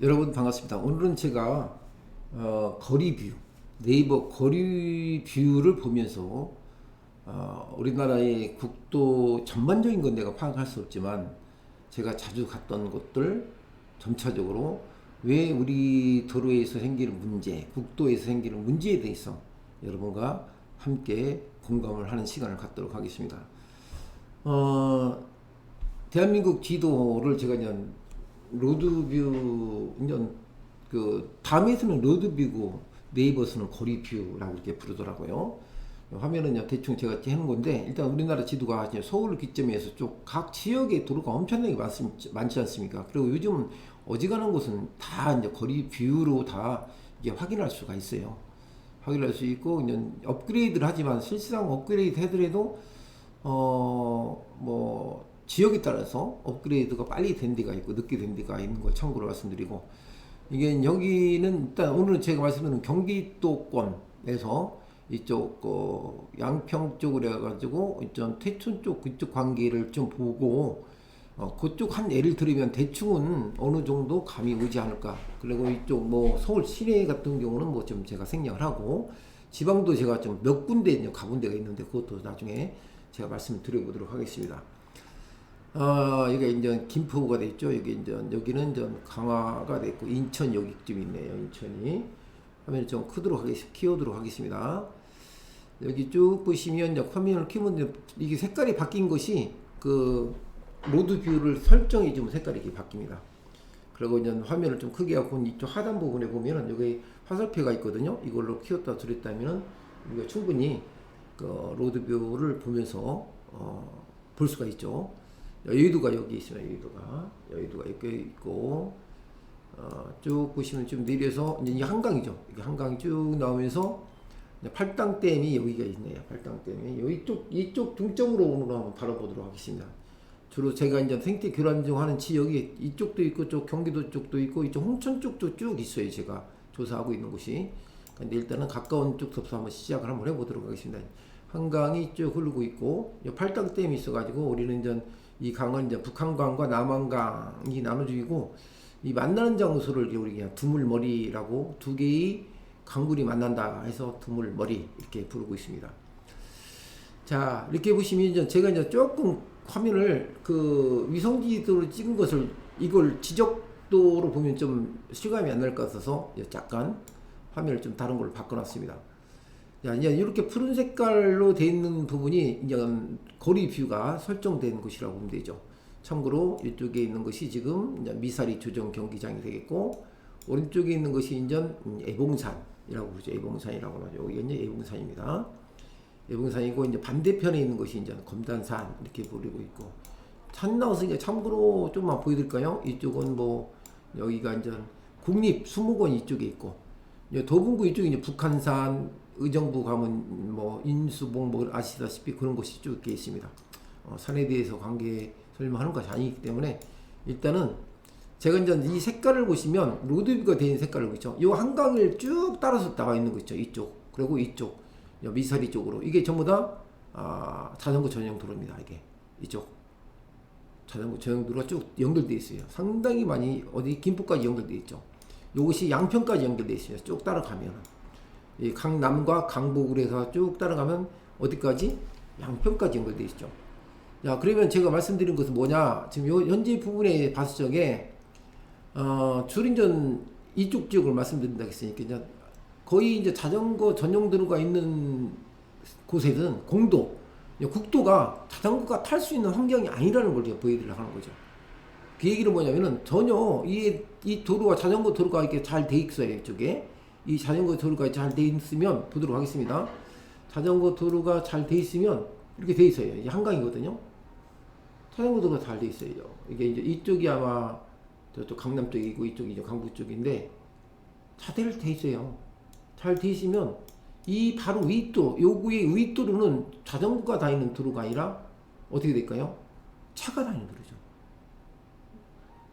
여러분 반갑습니다. 오늘은 제가 거리 뷰, 네이버 거리 뷰를 보면서 우리나라의 국도 전반적인 건 내가 파악할 수 없지만 제가 자주 갔던 곳들 점차적으로 왜 우리 도로에서 생기는 문제, 국도에서 생기는 문제에 대해서 여러분과 함께 공감을 하는 시간을 갖도록 하겠습니다. 어, 대한민국 지도를 제가 이제 로드뷰 이제 그 밤에서는 로드뷰고 네이버에서는 거리뷰라고 이렇게 부르더라고요. 화면은 대충 제가 이렇게 하는 건데 일단 우리나라 지도가 이제 서울 기점에서 쭉 각 지역의 도로가 엄청나게 많지 않습니까? 그리고 요즘 어지간한 곳은 다 이제 거리뷰로 다 이게 확인할 수가 있어요. 확인할 수 있고 이제 업그레이드를 하지만 실시간 업그레이드 해더라도 뭐 지역에 따라서 업그레이드가 빨리 된 데가 있고 늦게 된 데가 있는 걸 참고로 말씀드리고, 이게 여기는 일단 오늘은 제가 말씀드리는 경기도권에서 이쪽 양평 쪽으로 해가지고 이쪽 태촌 쪽 그쪽 관계를 좀 보고 그쪽 한 예를 들으면 대충은 어느 정도 감이 오지 않을까. 그리고 이쪽 뭐 서울 시내 같은 경우는 뭐 좀 제가 생략을 하고, 지방도 제가 좀 몇 군데 가본 데가 있는데 그것도 나중에 제가 말씀을 드려보도록 하겠습니다. 이게 이제 김포가 돼 있죠. 여기 이제 여기는 이제 강화가 돼 있고 인천 여기쯤 있네요. 인천이 화면을 좀 키우도록 하겠습니다. 여기 쭉 보시면 이제 화면을 키우면 이게 색깔이 바뀐 것이 그 로드 뷰를 설정해 주면 색깔이 이렇게 바뀝니다. 그리고 이제 화면을 좀 크게 하고 이쪽 하단 부분에 보면은 여기 화살표가 있거든요. 이걸로 키웠다 줄였다면은 우리가 충분히 그 로드 뷰를 보면서 볼 수가 있죠. 여의도가 여기 있습니다. 여의도가 이렇게 있고, 쭉 보시면 좀 내려서 이제 이 한강이죠. 이게 한강이 쭉 나오면서 팔당댐이 여기가 있네요. 팔당댐이 이쪽 중점으로 오늘 한번 바라보도록 하겠습니다. 주로 제가 이제 생태 교란종하는 지역이 이쪽도 있고, 쪽 경기도 쪽도 있고, 이쪽 홍천 쪽도 쭉 있어요. 제가 조사하고 있는 곳이. 근데 일단은 가까운 쪽부터 한번 시작을 한번 해보도록 하겠습니다. 한강이 쭉 흐르고 있고, 팔당댐이 있어가지고 우리는 이제 이 강은 이제 북한강과 남한강이 나눠지고, 이 만나는 장소를 우리 그냥 두물머리라고, 두 개의 강굴이 만난다 해서 두물머리 이렇게 부르고 있습니다. 자, 이렇게 보시면 이제 제가 이제 조금 화면을 그 위성지도로 찍은 것을 이걸 지적도로 보면 좀 실감이 안 날 것 같아서 잠깐 화면을 좀 다른 걸로 바꿔놨습니다. 자, 이제 이렇게 푸른 색깔로 되어 있는 부분이 이제 거리 뷰가 설정된 곳이라고 보면 되죠. 참고로 이쪽에 있는 것이 지금 이제 미사리 조정 경기장이 되겠고, 오른쪽에 있는 것이 이제 애봉산이라고 부르죠. 애봉산이라고 하죠. 이게 이제 애봉산입니다. 애봉산이고, 이제 반대편에 있는 것이 이제 검단산 이렇게 부르고 있고, 산 나와서 이제 참고로 좀만 보여드릴까요? 이쪽은 뭐 여기가 이제 국립수목원 이쪽에 있고, 이제 도봉구 이쪽에 이제 북한산, 의정부 가면 뭐 인수봉 뭐 아시다시피 그런 곳이 쭉 이렇게 있습니다. 산에 대해서 관계 설명하는 것이 아니기 때문에 일단은 제가 이제 이 색깔을 보시면 로드뷰가 된 색깔을 보죠. 이 한강을 쭉 따라서 나와 있는 거 있죠. 이쪽 그리고 이쪽 미사리 쪽으로 이게 전부 다 자전거 전용 도로입니다. 이게 이쪽 자전거 전용 도로가 쭉 연결되어 있어요. 상당히 많이 어디 김포까지 연결되어 있죠. 이것이 양평까지 연결되어 있습니다. 쭉 따라가면. 이 강남과 강북으로 해서 쭉 따라가면 어디까지? 양평까지 연결되어 있죠. 자, 그러면 제가 말씀드린 것은 뭐냐? 지금 현재 부분에 봤을 적에, 주린전 이쪽 지역을 말씀드린다 했으니까, 이제 거의 이제 자전거 전용 도로가 있는 곳에는 국도가 자전거가 탈 수 있는 환경이 아니라는 걸 제가 보여드리려고 하는 거죠. 그 얘기는 뭐냐면은 전혀 이 도로가 자전거 도로가 이렇게 잘 돼 있어요. 이쪽에. 이 자전거 도로가 잘 돼 있으면 보도록 하겠습니다. 자전거 도로가 잘 돼 있으면 이렇게 돼 있어요. 이게 한강이거든요. 자전거 도로가 잘 돼 있어요. 이게 이제 이쪽이 아마 저쪽 강남 쪽이고 이쪽이 이제 강북 쪽인데 잘 돼 있어요. 잘 돼 있으면 이 바로 요구의 윗도로는 자전거가 다니는 도로가 아니라 어떻게 될까요? 차가 다니는 도로죠.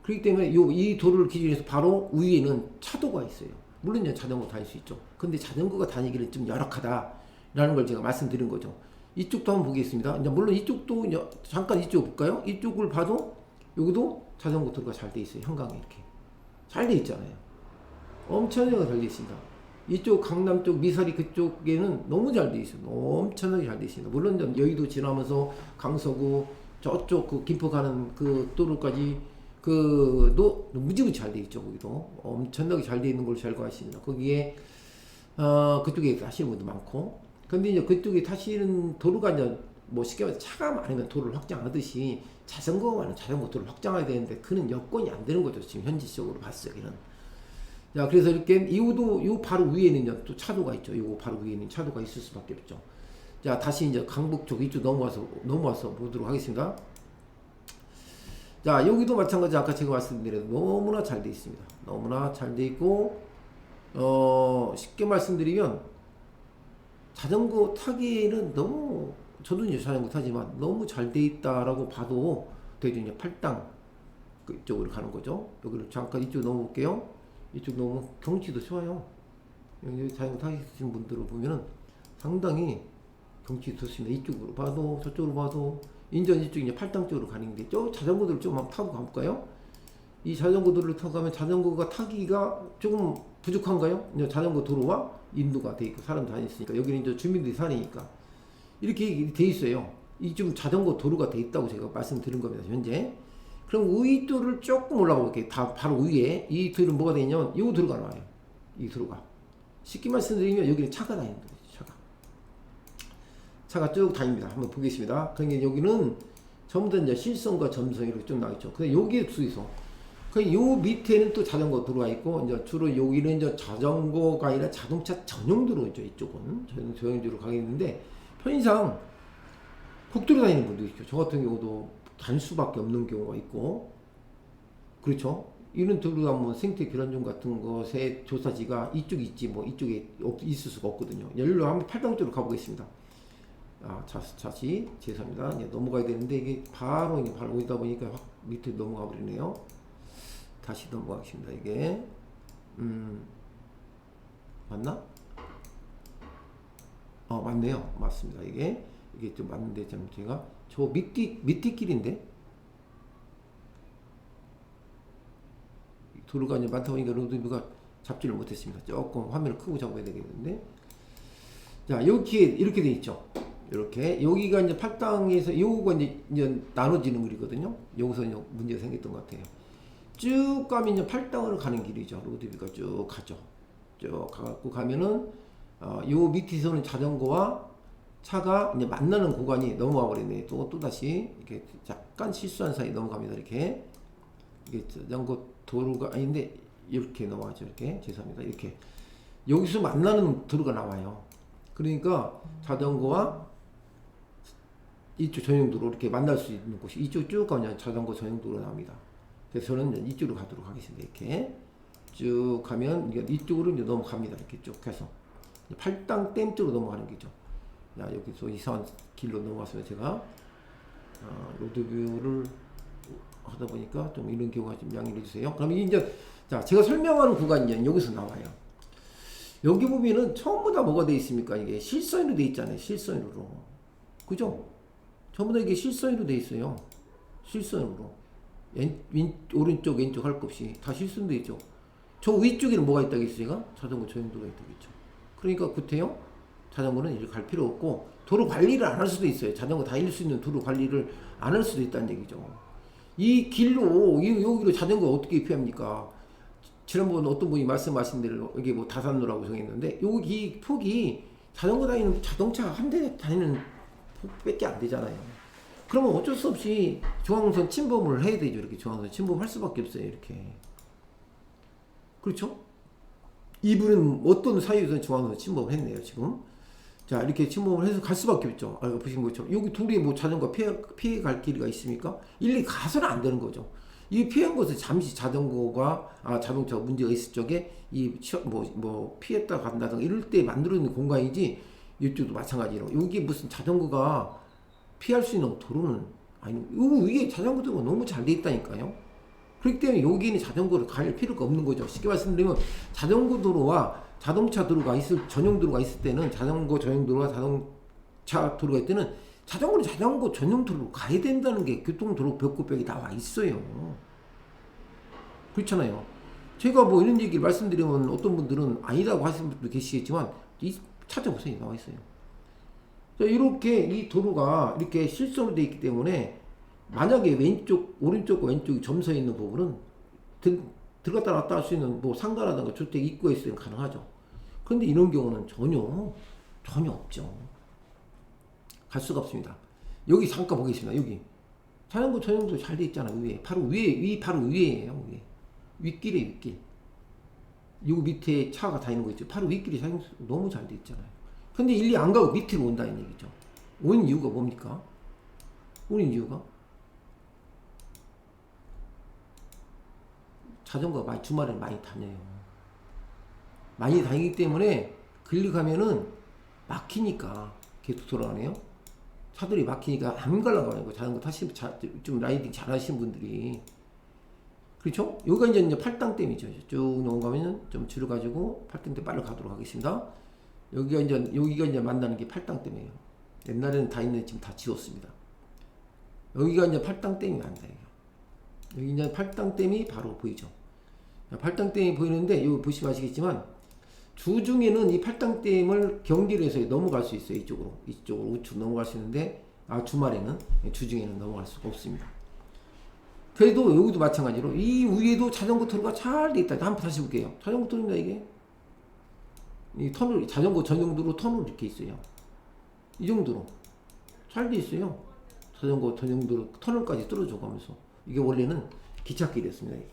그렇기 때문에 이 도로를 기준해서 바로 위에는 차도가 있어요. 물론 이제 자전거 다닐 수 있죠. 근데 자전거가 다니기는 좀 열악하다라는 걸 제가 말씀드린 거죠. 이쪽도 한번 보겠습니다. 이제 물론 이쪽도 잠깐 이쪽 볼까요? 이쪽을 봐도 여기도 자전거 도로가 잘 돼 있어요. 한강에 이렇게 잘 돼 있잖아요. 엄청나게 잘 돼 있습니다. 이쪽 강남 쪽 미사리 그쪽에는 너무 잘 돼 있어요. 엄청나게 잘 돼 있습니다. 물론 여의도 지나면서 강서구 저쪽 그 김포 가는 그 도로까지 그도 무지무지 잘 돼 있죠. 거기도 엄청나게 잘 돼 있는 걸로 잘 알고 있습니다. 거기에 그쪽에 타시는 분도 많고, 근데 이제 그쪽에 타시는 도로가 이제 뭐 쉽게 말해서 차가 많으면 도로를 확장하듯이 자전거가 많으면 자전거 도로를 확장해야 되는데 그는 여건이 안 되는 거죠. 지금 현실적으로 봤을 때는. 자, 그래서 이렇게 이후도 요 바로 위에는 또 차도가 있죠. 요거 바로 위에는 차도가 있을 수밖에 없죠. 자, 다시 이제 강북 쪽 이쪽 넘어와서 보도록 하겠습니다. 자, 여기도 마찬가지 아까 제가 말씀드린 너무나 잘 돼 있습니다. 너무나 잘 돼 있고, 쉽게 말씀드리면 자전거 타기에는 너무, 저도 이제 자전거 타지만 너무 잘 돼 있다라고 봐도 되죠. 이제 팔당 그쪽으로 가는 거죠. 여기를 잠깐 이쪽 넘어볼게요. 이쪽 너무 경치도 좋아요. 여기 자전거 타시는 분들을 보면은 상당히 경치도 좋습니다. 이쪽으로 봐도 저쪽으로 봐도 인전 이쪽 이제 팔당 쪽으로 가는데 저 자전거들 좀 한번 타고 가볼까요? 이 자전거들을 타고 가면 자전거가 타기가 조금 부족한가요? 이제 자전거 도로와 인도가 돼 있고 사람 다니시니까 여기는 이제 주민들이 사니까 이렇게 돼 있어요. 이 좀 자전거 도로가 돼 있다고 제가 말씀드린 겁니다. 현재. 그럼 위도를 조금 올라가 볼게요. 다 바로 위에 이 도로는 뭐가 되냐면 이 도로가 나와요. 이 도로가 쉽게 말씀드리면 여기는 차가 다니는 거예요. 차가 쭉 다닙니다. 한번 보겠습니다. 그러니까 여기는 전부 다 이제 실선과 점선 이렇게 좀 나있죠. 근데 여기에 주의소. 요 밑에는 또 자전거 도로가 있고, 이제 주로 여기는 이제 자전거가 아니라 자동차 전용 도로죠. 이쪽은 전용 도로 가겠는데 편의상 국도로 다니는 분도 있죠. 저 같은 경우도 다닐 수밖에 없는 경우가 있고, 그렇죠. 이런 도로가 뭐 생태 교란종 같은 것의 조사지가 이쪽에 있지 뭐 이쪽에 있을 수가 없거든요. 열로 한번 팔당 쪽으로 가보겠습니다. 다시 죄송합니다. 이제 넘어가야 되는데 이게 바로 오다 보니까 확 밑에 넘어가 버리네요. 다시 넘어가겠습니다. 이게 맞나? 맞네요. 맞습니다. 이게 좀 맞는데 참 제가 저 밑에 길인데 도로가 이제 많다 보니까 로드뷰가 잡지를 못했습니다. 조금 화면을 크고 잡아야 되겠는데, 자 여기에 이렇게 돼 있죠. 이렇게 여기가 이제 팔당에서 요거가 이제 나눠지는 길이거든요. 여기서 이제 문제가 생겼던 것 같아요. 쭉 가면 이제 팔당으로 가는 길이죠. 로드뷰가 쭉 가죠. 쭉 가갖고 가면은 요 밑에서는 자전거와 차가 이제 만나는 구간이 넘어와 버리네. 또 다시 이렇게 약간 실수한 사이 넘어갑니다. 이렇게 이게 자전거 도로가 아닌데 이렇게 넘어가죠. 이렇게 죄송합니다. 이렇게 여기서 만나는 도로가 나와요. 그러니까 자전거와 이쪽 전용도로 이렇게 만날 수 있는 곳이 이쪽 쭉 가면 자전거 전용도로 나옵니다. 그래서 저는 이쪽으로 가도록 하겠습니다. 이렇게 쭉 가면 이쪽으로 이제 넘어갑니다. 이렇게 쭉 해서 팔당 댐 쪽으로 넘어가는 거죠. 야, 여기서 이상한 길로 넘어가서 제가 로드뷰를 하다 보니까 좀 이런 경우가 좀 양해해 주세요. 그럼 이제 자 제가 설명하는 구간이 여기서 나와요. 여기 보면은 전부 다 뭐가 돼 있습니까? 이게 실선으로 돼 있잖아요. 실선으로. 그죠? 전부 다 이게 실선으로 돼 있어요. 실선으로. 오른쪽 왼쪽 할 것 없이 다 실선으로 돼 있죠. 저 위쪽에는 뭐가 있다겠어요? 자전거 전용도로가 있다겠죠. 그러니까 구태여 자전거는 이렇게 갈 필요 없고 도로 관리를 안 할 수도 있어요. 자전거 다닐 수 있는 도로 관리를 안 할 수도 있다는 얘기죠. 이 길로 여기로 자전거 어떻게 피합니까? 지난번 어떤 분이 말씀하신 대로 이게 뭐 다산로라고 정했는데 여기 폭이 자전거 다니는 자동차 한 대 다니는 폭밖에 안 되잖아요. 그러면 어쩔 수 없이 중앙선 침범을 해야 되죠. 이렇게 중앙선 침범할 수밖에 없어요. 이렇게. 그렇죠? 이분은 어떤 사유에서 중앙선 침범을 했네요. 지금. 자, 이렇게 침범을 해서 갈 수밖에 없죠. 보신 것처럼 여기 둘이 뭐 자전거 피해 갈 길이가 있습니까? 일일이 가서는 안 되는 거죠. 이 피한 것은 잠시 자전거가 자동차가 문제가 있을 적에 뭐 피했다 간다든가 이럴 때 만들어 있는 공간이지, 이쪽도 마찬가지로 여기 무슨 자전거가 피할 수 있는 도로는 아니, 이게 자전거 도로가 너무 잘 돼 있다니까요. 그렇기 때문에 여기는 자전거를 갈 필요가 없는 거죠. 쉽게 말씀드리면 자전거 도로와 자동차 도로가 전용 도로가 있을 때는 자전거 전용 도로와 자동차 도로가 있을 때는 자전거는 자전거 전용 도로로 가야 된다는 게 교통도로 벽구벽이 나와 있어요. 그렇잖아요. 제가 뭐 이런 얘기를 말씀드리면 어떤 분들은 아니라고 하시는 분도 계시겠지만 찾아보세요. 나와 있어요. 자, 이렇게 이 도로가 이렇게 실선으로 되어 있기 때문에 만약에 왼쪽, 오른쪽과 왼쪽이 점선에 있는 부분은 들어갔다 놨다 할 수 있는 뭐 상가라든가 주택 입구에 있으면 가능하죠. 그런데 이런 경우는 전혀 없죠. 갈 수가 없습니다. 여기 잠깐 보겠습니다. 여기 자전거 전용도 잘 돼 있잖아요. 위에 바로 위에예요. 위에 윗길에 윗길. 요 밑에 차가 다니는 거 있죠. 바로 윗길이 너무 잘 돼 있잖아요. 근데 일리 안 가고 밑으로 온다는 얘기죠. 온 이유가 뭡니까? 오는 이유가 자전거가 주말에 많이 다녀요. 많이 다니기 때문에 클릭하면은 막히니까 계속 돌아가네요. 차들이 막히니까 안 가려고 하는 거. 자전거 좀 라이딩 잘 하시는 분들이. 그렇죠? 여기가 이제 팔당댐이죠. 쭉 넘어가면 좀 줄여가지고 팔당댐 빨리 가도록 하겠습니다. 여기가 이제 만나는 게 팔당댐이에요. 옛날에는 다 있는데 지금 다 지웠습니다. 여기가 이제 팔당댐이 아니다. 여기 이제 팔당댐이 바로 보이죠. 팔당댐이 보이는데 여기 보시면 아시겠지만 주중에는 이 팔당댐을 경기를 해서 넘어갈 수 있어요. 이쪽으로 우측 넘어갈 수 있는데 주말에는 주중에는 넘어갈 수가 없습니다. 그래도 여기도 마찬가지로 이 위에도 자전거 터널가 잘 돼 있다. 한번 다시 볼게요. 자전거 터널입니다. 이게 이 터널 자전거 전용도로 터널 이렇게 있어요. 이 정도로 잘 돼 있어요. 자전거 전용도로 터널까지 뚫어줘 가면서 이게 원래는 기찻길이었습니다. 이게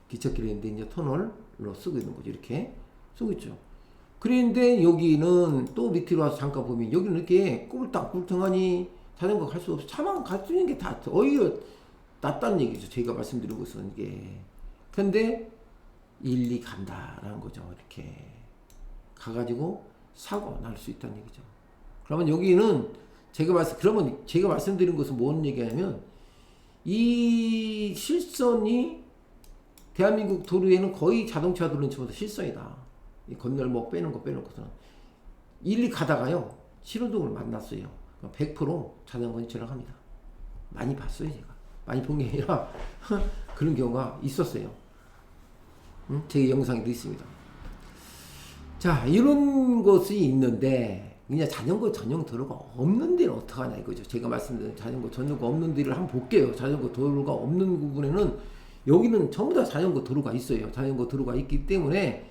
기찻길이었는데 이제 터널로 쓰고 있는 거죠. 이렇게 쓰고 있죠. 그런데 여기는 또 밑으로 와서 잠깐 보면 여기는 이렇게 꿀땅꿀땅하니 자전거 갈 수 없어. 차만 갈 수 있는 게 다 오히려 낫다는 얘기죠. 제가 말씀드린 것은 이게. 근데 일리 간다라는 거죠. 이렇게 가가지고 사고 날 수 있다는 얘기죠. 그러면 여기는 그러면 제가 말씀드린 것은 뭔 얘기냐면 이 실선이 대한민국 도로에는 거의 자동차 도로는 전부 다 실선이다. 이 건널목 빼는 것은 일리 가다가요 신호등을 만났어요. 100% 자전거 지나갑니다. 많이 봤어요. 제가 많이 본 게 아니라 그런 경우가 있었어요. 제 영상에도 있습니다. 자, 이런 것이 있는데 그냥 자전거 전용 도로가 없는 데는 어떡하냐 이거죠. 제가 말씀드린 자전거 전용도로가 없는 데를 한번 볼게요. 자전거 도로가 없는 부분에는 여기는 전부 다 자전거 도로가 있어요. 자전거 도로가 있기 때문에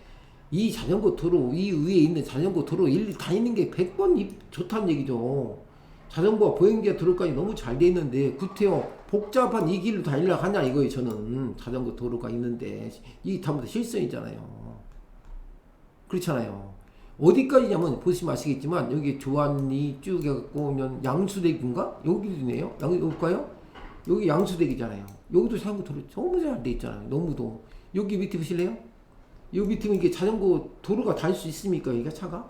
이 자전거 도로, 이 위에 있는 자전거 도로 일리 다니는 게 100번 좋다는 얘기죠. 자전거 보행자 도로까지 너무 잘 돼 있는데 구태여 복잡한 이 길로 다니려고 하냐 이거예요. 저는 자전거 도로가 있는데 이 다부터 실선이잖아요. 그렇잖아요. 어디까지냐면 보시면 아시겠지만 여기 조안리 쭉 해갖고 오면 양수대교인가? 여기도 있네요. 여기 볼까요? 여기 양수대교잖아요. 여기도 자전거 도로 너무 잘 돼 있잖아요. 너무도. 여기 밑에 보실래요? 여기 밑에 이게 자전거 도로가 다닐 수 있습니까? 여기가 차가?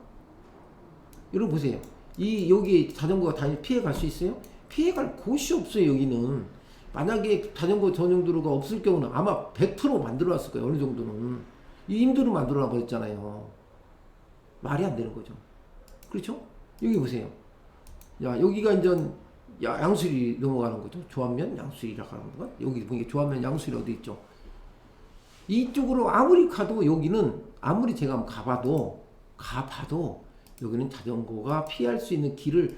여러분 보세요. 여기 자전거가 피해 갈 수 있어요? 피해 갈 곳이 없어요. 여기는. 만약에 자전거 전용 도로가 없을 경우는 아마 100% 만들어 놨을 거예요. 어느 정도는. 이 임도로 만들어 놔 버렸잖아요. 말이 안 되는 거죠. 그렇죠? 여기 보세요. 야, 여기가 이제 양수리 넘어가는 거죠. 조안면 양수리라고 하는 거. 여기 보니까 조안면 양수리 어디 있죠? 이쪽으로 아무리 가도 여기는 아무리 제가 가봐도 여기는 자전거가 피할 수 있는 길을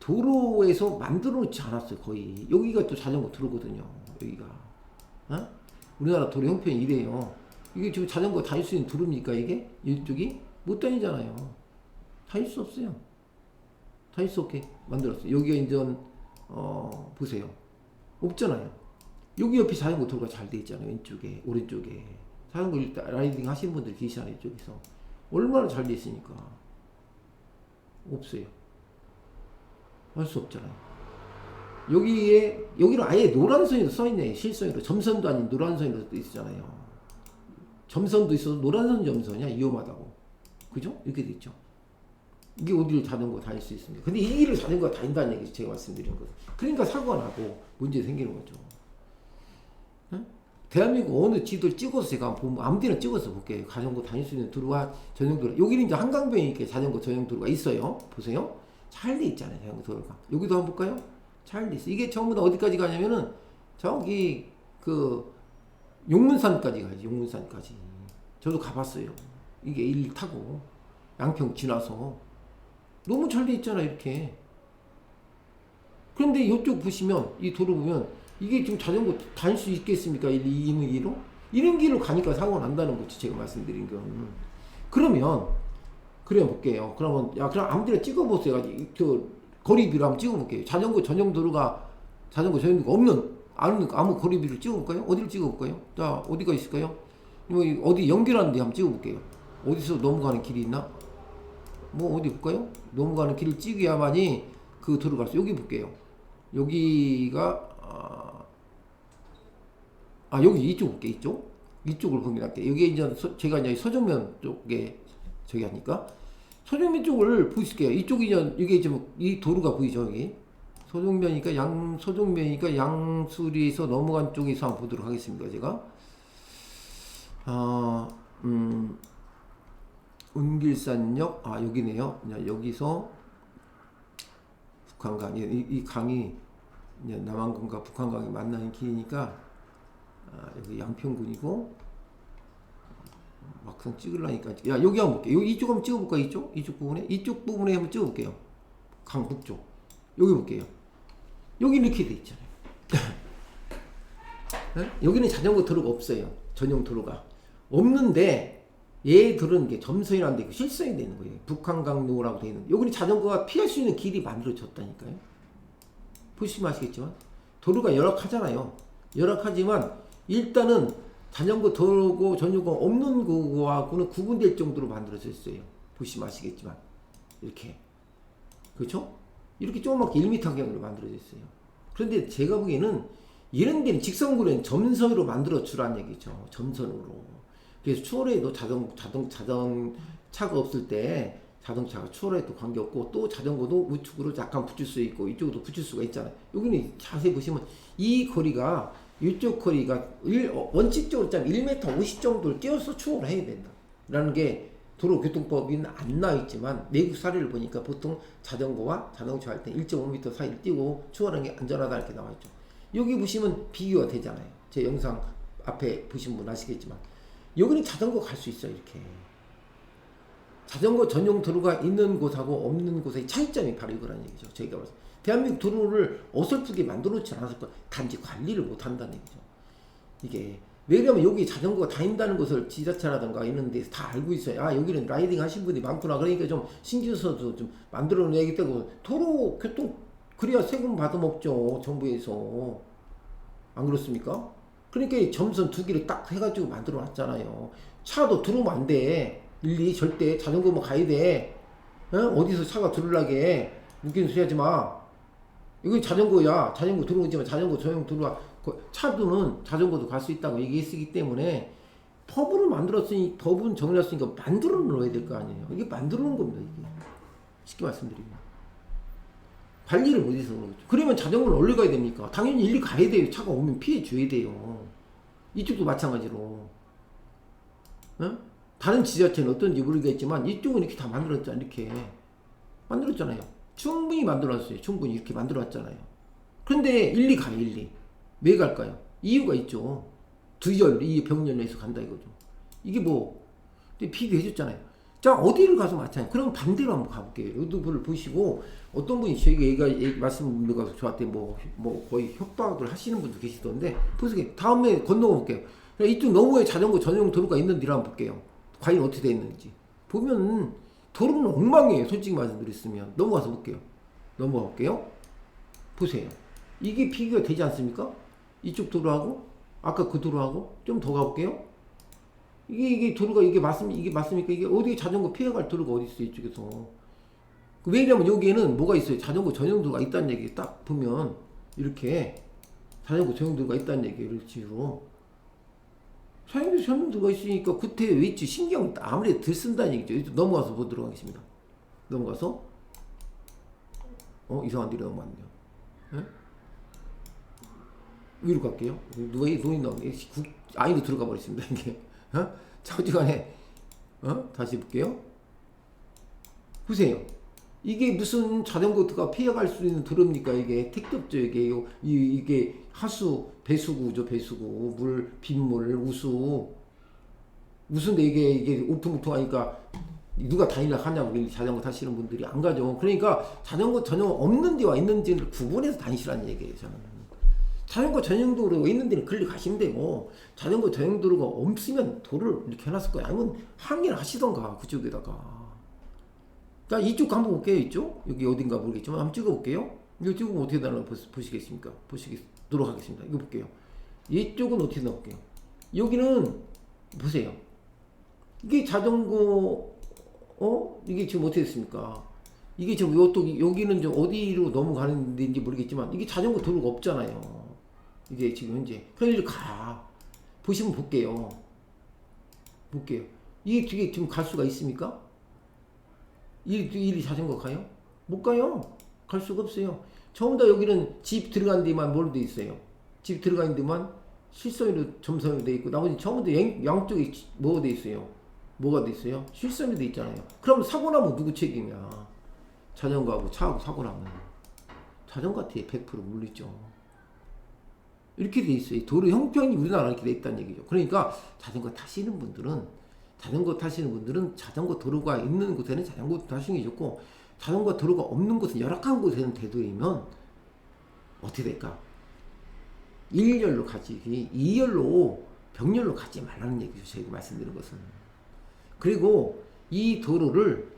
도로에서 만들어 놓지 않았어요. 거의. 여기가 또 자전거 도로거든요. 여기가. 어? 우리나라 도로 형편이 이래요. 이게 지금 자전거 다닐 수 있는 도로입니까 이게? 이쪽이? 못 다니잖아요. 다닐 수 없어요. 다닐 수 없게 만들었어요. 여기가 이제 보세요. 없잖아요. 여기 옆에 자전거 도로가 잘 돼 있잖아요. 왼쪽에 오른쪽에 자전거 라이딩 하시는 분들 계시잖아요. 이쪽에서 얼마나 잘 돼 있으니까 없어요. 할 수 없잖아요. 여기는 아예 노란선으로 써있네. 실선으로 점선도 아닌 노란선으로 돼 있잖아요. 점선도 있어도 노란선 점선이야. 위험하다고. 그죠? 이렇게 돼 있죠. 이게 어디를 자전거 다닐 수 있습니까? 근데 이 길을 자전거가 다닌다는 얘기죠. 제가 말씀드린 거. 그러니까 사고가 나고 문제 생기는 거죠. 응? 대한민국 어느 지도를 찍어서 제가 보면 아무 데나 찍어서 볼게요. 자전거 다닐 수 있는 도로와 전용 도로. 여기는 이제 한강변에 이렇게 자전거 전용 도로가 있어요. 보세요. 잘 돼 있잖아요. 자전거 도로가. 여기도 한번 볼까요? 잘 돼 있어. 이게 전부 다 어디까지 가냐면은 저기 용문산까지 가야지. 용문산까지. 저도 가봤어요. 이게 일 타고 양평 지나서 너무 잘 돼 있잖아 이렇게. 그런데 이쪽 보시면 이 도로 보면 이게 지금 자전거 다닐 수 있겠습니까? 이는 길로? 이런 길로 가니까 사고가 난다는 거지 제가 말씀드린 건. 그러면 그래 볼게요. 그러면 야 그럼 아무데나 찍어보세요. 저 거리비를 한번 찍어볼게요. 자전거 전용 도로가 없는 아무 거리비를 찍어볼까요? 어디를 찍어볼까요? 자 어디가 있을까요? 어디 연결하는 데 한번 찍어볼게요. 어디서 넘어가는 길이 있나? 뭐 어디 볼까요? 넘어가는 길을 찍어야만이 그 도로 갈 수. 여기 볼게요. 여기가 여기 이쪽 볼게요. 이쪽을 보면 할게요. 여기 이제 제가 이제 서정면 쪽에 저기 하니까 서정면 쪽을 보실게요. 이쪽이 이게 좀 이 도로가 보이죠 여기. 서정면이니까 양수리에서 넘어간 쪽에서 한번 보도록 하겠습니다. 제가 은길산역 여기네요. 여기서 북한강 이 강이 이제 남한강과 북한강이 만나는 길이니까 여기 양평군이고 막상 찍으려니까 여기 한번 볼게요. 이쪽 한번 찍어볼까? 이쪽 부분에 한번 찍어볼게요. 강 북쪽 여기 볼게요. 여기 이렇게 돼 있잖아요. 네? 여기는 자전거 도로가 없어요. 전용 도로가 없는데 얘들은 게 점선이라는 데 실선이 되는 거예요. 북한강로라고 되어 있는. 여기는 자전거가 피할 수 있는 길이 만들어졌다니까요. 보시면 아시겠지만 도로가 열악하잖아요. 열악하지만 일단은 자전거 도로고 전용거 없는 거하고는 구분될 정도로 만들어졌어요. 보시면 아시겠지만 이렇게 그렇죠? 이렇게 조그맣게 1m 간격으로 만들어졌어요. 그런데 제가 보기에는 이런 데는 직선구로는 점선으로 만들어 주라는 얘기죠. 점선으로. 그래서 추월에도 자동차가 없을 때 자동차가 추월해도 관계없고 또 자전거도 우측으로 약간 붙일 수 있고 이쪽으로 붙일 수가 있잖아요. 여기는 자세히 보시면 이 거리가 이쪽 거리가 원칙적으로 1m 50 정도를 띄어서 추월을 해야 된다 라는 게 도로교통법에는 안 나와 있지만 외국 사례를 보니까 보통 자전거와 자동차 할 때 1.5m 사이를 띄고 추월하는 게 안전하다 이렇게 나와 있죠. 여기 보시면 비교가 되잖아요. 제 영상 앞에 보신 분 아시겠지만 여기는 자전거 갈 수 있어요. 이렇게 자전거 전용 도로가 있는 곳하고 없는 곳의 차이점이 바로 이거라는 얘기죠. 저희가 봐서 대한민국 도로를 어설프게 만들어 놓지 않았을 거예요. 단지 관리를 못 한다는 얘기죠. 이게 왜냐면 여기 자전거가 다닌다는 것을 지자체라든가 이런 데서 다 알고 있어요. 여기는 라이딩 하신 분이 많구나. 그러니까 좀 신경 써서 좀 만들어 놓아야기 때문에 도로 교통 그래야 세금 받아먹죠. 정부에서. 안 그렇습니까? 그러니까 점선 두 개를 딱 해가지고 만들어 놨잖아요. 차도 들어오면 안 돼. 일리 절대 자전거만 가야 돼. 어디서 차가 들어오려게 웃기는 소리 하지 마. 이건 자전거야. 자전거 들어오지만 자전거 전용 들어와. 차도는 자전거도 갈 수 있다고 얘기했기 때문에 법을 정해놨으니까 만들어 놓아야 될 거 아니에요. 이게 만들어 놓은 겁니다. 이게. 쉽게 말씀드리면. 관리를 못해서 그러겠죠. 그러면 자전거를 어디로 가야 됩니까? 당연히 일리 가야 돼요. 차가 오면 피해 줘야 돼요. 이쪽도 마찬가지로. 다른 지자체는 어떤지 모르겠지만 이쪽은 이렇게 다 만들었잖아요. 이렇게 만들었잖아요. 충분히 만들었어요. 충분히 이렇게 만들었잖아요. 그런데 일리 가요. 일리. 왜 갈까요? 이유가 있죠. 이 병렬에서 간다 이거죠. 이게 비교해줬잖아요. 자, 어디를 가서 마찬가지. 그럼 반대로 한번 가볼게요. 유튜브를 보시고 어떤 분이 저희가 말씀드려서 저한테 거의 협박을 하시는 분도 계시던데 보세요. 다음에 건너가 볼게요. 이쪽 너머에 자전거 전용 도로가 있는 데를 한번 볼게요. 과연 어떻게 되어 있는지. 보면 도로는 엉망이에요. 솔직히 말씀드렸으면. 넘어가 볼게요. 보세요. 이게 비교가 되지 않습니까? 이쪽 도로하고 아까 그 도로하고 좀 더 가볼게요. 이게 도로가 이게 맞습니까? 이게 어디 자전거 피해갈 도로가 어디 있어요? 이쪽에서. 왜냐면 여기에는 뭐가 있어요? 자전거 전용 도로가 있다는 얘기 딱 보면 이렇게 자전거 전용 도로가 있다는 얘기를 지로 자전거 전용 도로가 있으니까 그때 왜 있지? 신경 아무래도 덜 쓴다는 얘기죠. 넘어가서 보도록 하겠습니다. 넘어가서 이상한 데로 넘어갔네요. 위로 갈게요. 노인 나오네. 아이도 들어가 버렸습니다. 이게. 자, 어지간에 다시 볼게요. 보세요. 이게 무슨 자전거가 피해갈 수 있는 도로입니까? 이게 택도 없죠. 이게 하수 배수구죠. 배수구 물 빗물 우수인데 이게 우퉁우퉁하니까 누가 다니려 하냐고 자전거 타시는 분들이 안 가죠. 그러니까 자전거 전용 없는 데와 있는 데를 구분해서 다니시라는 얘기예요. 저는 자전거 전용 도로가 있는 데는 글리 가시면 되고 자전거 전용 도로가 없으면 도로를 이렇게 해놨을 거예요. 아니면 항해를 하시던가 그쪽에다가. 자, 이쪽 한번 볼게요. 이쪽 여기 어딘가 모르겠지만 한번 찍어볼게요. 이거 찍으면 어떻게 되나 보시겠습니까? 보시도록 하겠습니다. 이거 볼게요. 이쪽은 어떻게 나올게요? 여기는 보세요. 이게 자전거 이게 지금 어떻게 됐습니까? 이게 지금 여기는 좀 어디로 넘어가는 데인지 모르겠지만 이게 자전거 도로가 없잖아요. 이게 지금 현재 그럼 이리 가 보시면 볼게요. 이게 뒤에 지금 갈 수가 있습니까? 이 자전거 가요? 못 가요. 갈 수가 없어요. 전부 다 여기는 집 들어간 데만 뭘로 돼 있어요. 집 들어간 데만 실선으로 점선으로 돼 있고 나머지 전부 다 양쪽에 뭐가 돼 있어요. 뭐가 돼 있어요? 실선이 돼 있잖아요. 그럼 사고 나면 누구 책임이야? 자전거하고 차하고 사고 나면 자전거한테 100% 물리죠. 이렇게 돼 있어요. 도로 형평이 우리나라 이렇게 돼 있다는 얘기죠. 그러니까 자전거 타시는 분들은 자전거 도로가 있는 곳에는 자전거 타시는 게 좋고 자전거 도로가 없는 곳은 열악한 곳에는 되도록이면 어떻게 될까? 1열로 가지 2열로 병렬로 가지 말라는 얘기죠. 저희가 말씀드리는 것은. 그리고 이 도로를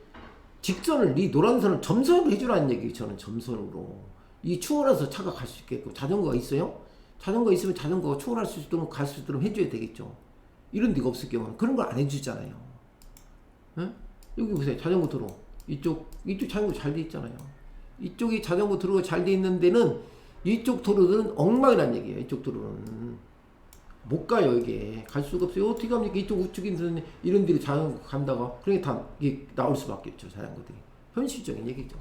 직선을 이 노란선을 점선으로 해주라는 얘기예요. 저는 점선으로. 이 추월해서 차가 갈 수 있게끔 자전거가 있어요? 자전거 있으면 자전거가 추월할 수 있도록 갈 수 있도록 해줘야 되겠죠. 이런 데가 없을 경우는 그런 걸 안 해주잖아요. 에? 여기 보세요. 자전거 도로 이쪽 자전거 잘 돼 있잖아요. 이쪽이 자전거 도로가 잘 돼 있는 데는 이쪽 도로들은 엉망이란 얘기예요. 이쪽 도로는 못 가요. 이게 갈 수가 없어요. 어떻게 합니까? 이쪽 우측인들은 이런 데로 자전거 간다가 그러니까 다 이게 나올 수밖에 없죠. 자전거들이 현실적인 얘기죠.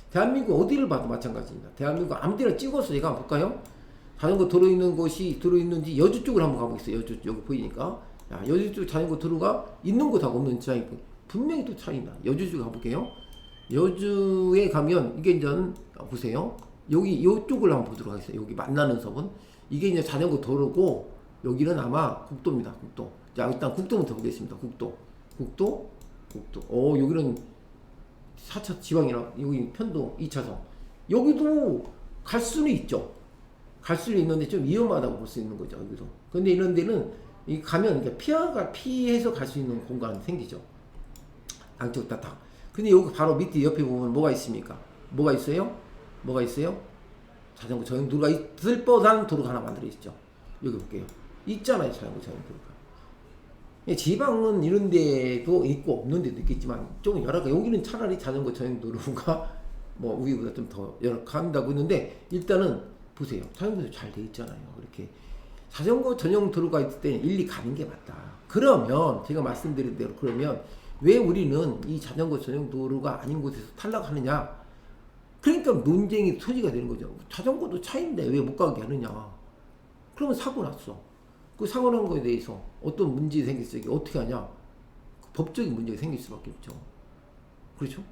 대한민국 어디를 봐도 마찬가지입니다. 대한민국 아무 데나 찍어서 제가 한번 볼까요? 자전거 도로 있는 곳이 도로 있는지 여주 쪽으로 한번 가보겠어요. 여주 여기 보이니까 여주 쪽 자전거 도로가 있는 곳하고 없는 차이 분명히 또 차이나. 여주 쪽 가볼게요. 여주에 가면 이게 이제 보세요. 여기 이쪽을 한번 보도록 하겠습니다. 여기 만나는 섬은 이게 이제 자전거 도로고 여기는 아마 국도입니다. 국도. 자 일단 국도부터 보겠습니다. 국도. 여기는 4차 지방이라 여기 편도 2차선. 여기도 갈 수는 있죠. 갈 수는 있는데 좀 위험하다고 볼 수 있는 거죠. 여기도. 근데 이런 데는 가면 피해서 갈 수 있는 공간이 생기죠. 양쪽 다. 근데 여기 바로 밑에 옆에 보면 뭐가 있습니까? 뭐가 있어요? 자전거 전용 도로가 있을 뻔한 도로가 하나 만들어 있죠. 여기 볼게요. 있잖아요. 자전거 전용 도로가. 지방은 이런 데도 있고 없는 데도 있겠지만 좀 열악해. 여기는 차라리 자전거 전용 도로가 뭐 우리보다 좀 더 열악한다고 했는데 일단은 보세요. 자전거도 잘 돼 있잖아요. 그렇게 자전거 전용 도로가 있을 때는 일리 가는 게 맞다. 그러면 제가 말씀드린 대로 그러면 왜 우리는 이 자전거 전용 도로가 아닌 곳에서 탈락하느냐? 그러니까 논쟁이 소지가 되는 거죠. 자전거도 차인데 왜 못 가게 하느냐? 그러면 사고 났어. 그 사고 난 거에 대해서 어떤 문제 생겼을 때 어떻게 하냐? 법적인 문제가 생길 수밖에 없죠. 그렇죠?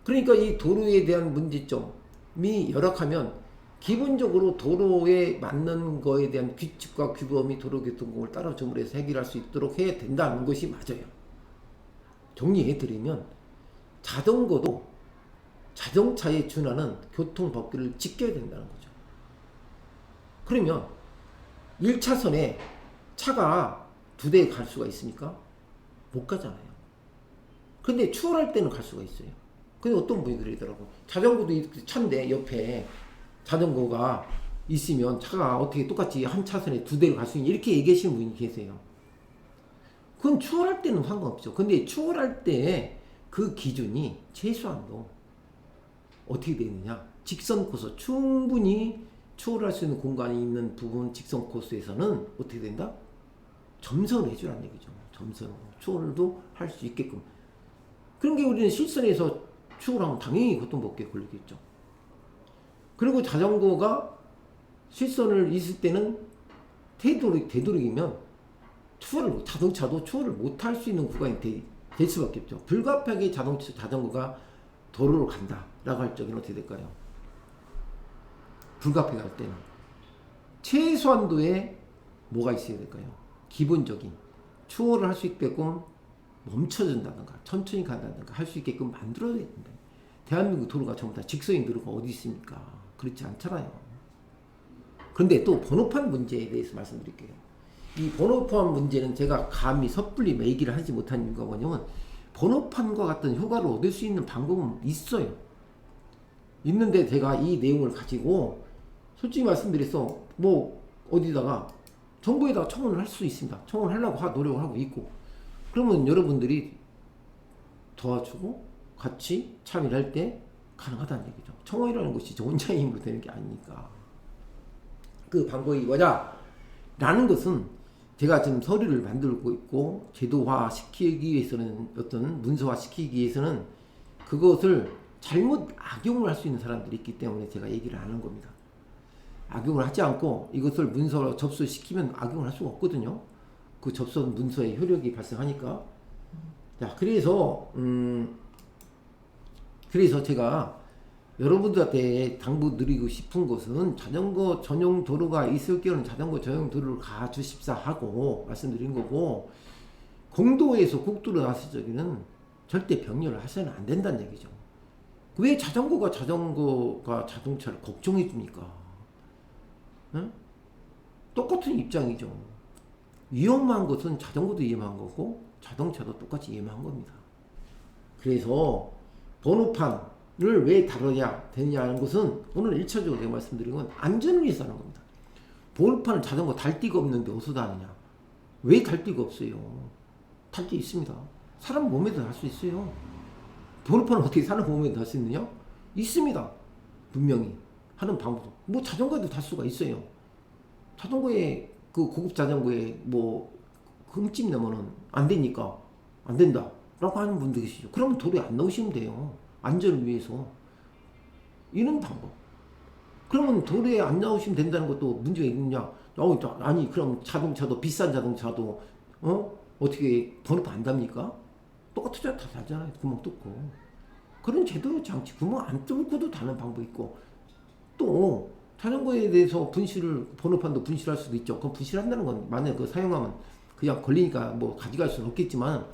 그러니까 이 도로에 대한 문제점이 열악하면 기본적으로 도로에 맞는 거에 대한 규칙과 규범이 도로교통법을 따라 조물해서 해결할 수 있도록 해야 된다는 것이 맞아요. 정리해드리면 자전거도 자동차에 준하는 교통법규를 지켜야 된다는 거죠. 그러면 1차선에 차가 2대 갈 수가 있습니까? 못 가잖아요. 근데 추월할 때는 갈 수가 있어요. 근데 어떤 분이 그러더라고. 자전거도 차인데 옆에 자전거가 있으면 차가 어떻게 똑같이 한 차선에 2대를 갈 수 있냐 이렇게 얘기하시는 분이 계세요. 그건 추월할 때는 상관없죠. 근데 추월할 때 그 기준이 최소한도 어떻게 되느냐? 직선 코스 충분히 추월할 수 있는 공간이 있는 부분 직선 코스에서는 어떻게 된다? 점선을 해주라는 얘기죠. 점선 추월도 할 수 있게끔. 그런 게 우리는 실선에서 추월하면 당연히 교통법규에 걸리겠죠. 그리고 자전거가 실선을 있을 때는 되도록이면 자동차도 추월을 못 할 수 있는 구간이 될 수밖에 없죠. 불가피하게 자전거가 도로로 간다라고 할 적에는 어떻게 될까요? 불가피하게 할 때는 최소한도의 뭐가 있어야 될까요? 기본적인 추월을 할 수 있게끔 멈춰준다든가 천천히 간다든가 할 수 있게끔 만들어야 되는데 대한민국 도로가 전부 다 직선인 도로가 어디 있습니까? 그렇지 않잖아요. 그런데 또 번호판 문제에 대해서 말씀드릴게요. 이 번호판 문제는 제가 감히 섣불리 얘기를 하지 못한 이유가 뭐냐면 번호판과 같은 효과를 얻을 수 있는 방법은 있어요. 있는데 제가 이 내용을 가지고 솔직히 말씀드려서 뭐 어디다가 정부에다가 청원을 할 수 있습니다. 청원하려고 노력을 하고 있고 그러면 여러분들이 도와주고 같이 참여를 할 때 가능하다는 얘기죠. 청원이라는 것이 저 혼자의 힘으로 되는 게 아니니까. 그 방법이 뭐냐? 라는 것은 제가 지금 서류를 만들고 있고 제도화 시키기 위해서는 어떤 문서화 시키기 위해서는 그것을 잘못 악용을 할 수 있는 사람들이 있기 때문에 제가 얘기를 하는 겁니다. 악용을 하지 않고 이것을 문서로 접수시키면 악용을 할 수가 없거든요. 그 접수 문서에 효력이 발생하니까. 자, 그래서 제가 여러분들한테 당부드리고 싶은 것은 자전거 전용 도로가 있을 경우는 자전거 전용 도로를 가주십사 하고 말씀드린 거고 공도에서 국도로 나설 적에는 절대 병렬을 하셔는 안 된다는 얘기죠. 왜 자전거가 자동차를 걱정해 줍니까? 응? 똑같은 입장이죠. 위험한 것은 자전거도 위험한 거고 자동차도 똑같이 위험한 겁니다. 그래서 번호판을 왜 다뤄야 되느냐는 것은 오늘 1차적으로 제가 말씀드린 건 안전을 위해서 하는 겁니다. 번호판을 자전거 달 데가 없는데 어디서 다느냐? 왜 달 데가 없어요? 달 데 있습니다. 사람 몸에도 달 수 있어요. 번호판을 어떻게 사람 몸에도 달 수 있느냐? 있습니다. 분명히 하는 방법. 뭐 자전거에도 달 수가 있어요. 자전거에 그 고급 자전거에 뭐 흠집 나면은 안 되니까 안 된다 라고 하는 분들 계시죠. 그러면 도로에 안 나오시면 돼요. 안전을 위해서. 이런 방법. 그러면 도로에 안 나오시면 된다는 것도 문제가 있느냐? 아니 그럼 자동차도 비싼 자동차도 어떻게 번호판 안 답니까? 똑같은 다 달잖아요. 구멍 뚫고. 그런 제도 장치 구멍 안 뚫고도 다는 방법이 있고 또 자전거에 대해서 번호판도 분실할 수도 있죠. 그럼 분실한다는 건 만약에 그거 사용하면 그냥 걸리니까 뭐 가져갈 수는 없겠지만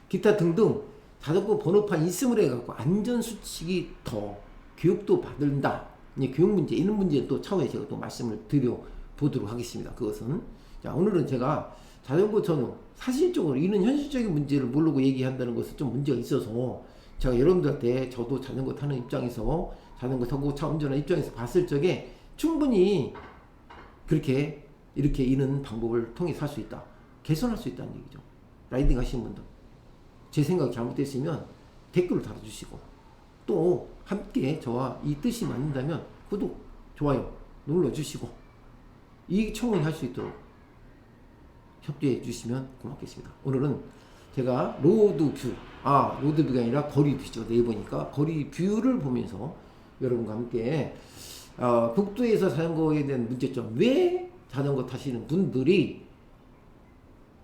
기타 등등 자전거 번호판 있음으로 해갖고 안전수칙이 더 교육도 받는다. 교육 문제, 이런 문제 또 차후에 제가 또 말씀을 드려보도록 하겠습니다. 그것은. 자, 오늘은 제가 자전거 전용, 사실적으로 이런 현실적인 문제를 모르고 얘기한다는 것은 좀 문제가 있어서 제가 여러분들한테 저도 자전거 타는 입장에서 자전거 타고 차 운전하는 입장에서 봤을 적에 충분히 그렇게 이렇게 이런 방법을 통해 살 수 있다. 개선할 수 있다는 얘기죠. 라이딩 하시는 분들. 제 생각이 잘못됐으면 댓글을 달아주시고 또 함께 저와 이 뜻이 맞는다면 구독, 좋아요 눌러주시고 이 청원을 할 수 있도록 협조해 주시면 고맙겠습니다. 오늘은 제가 로드뷰가 아니라 거리뷰죠. 네이버니까 거리뷰를 보면서 여러분과 함께 국도에서 자전거에 대한 문제점, 왜 자전거 타시는 분들이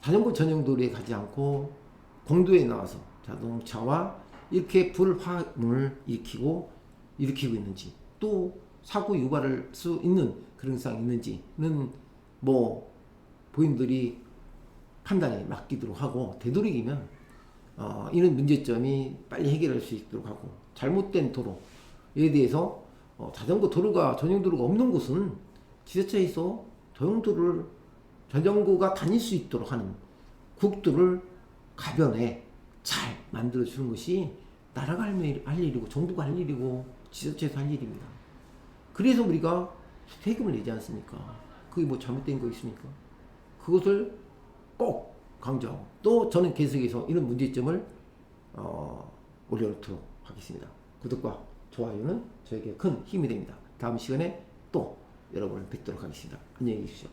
자전거 전용 도로에 가지 않고 공도에 나와서 자동차와 이렇게 불화물을 일으키고 있는지, 또 사고 유발할 수 있는 그런 상황이 있는지는 뭐 본인들이 판단에 맡기도록 하고, 되도록이면 이런 문제점이 빨리 해결할 수 있도록 하고, 잘못된 도로에 대해서 자전거 도로가 전용 도로가 없는 곳은 지자체에서 자전거가 다닐 수 있도록 하는 국도를 가변에 잘 만들어 주는 것이 나라가 할 일이고 정부가 할 일이고 지자체에서 할 일입니다. 그래서 우리가 세금을 내지 않습니까? 그게 뭐 잘못된 거 있습니까? 그것을 꼭 강조하고, 또 저는 계속해서 이런 문제점을 올려놓도록 하겠습니다. 구독과 좋아요는 저에게 큰 힘이 됩니다. 다음 시간에 또 여러분을 뵙도록 하겠습니다. 안녕히 계십시오.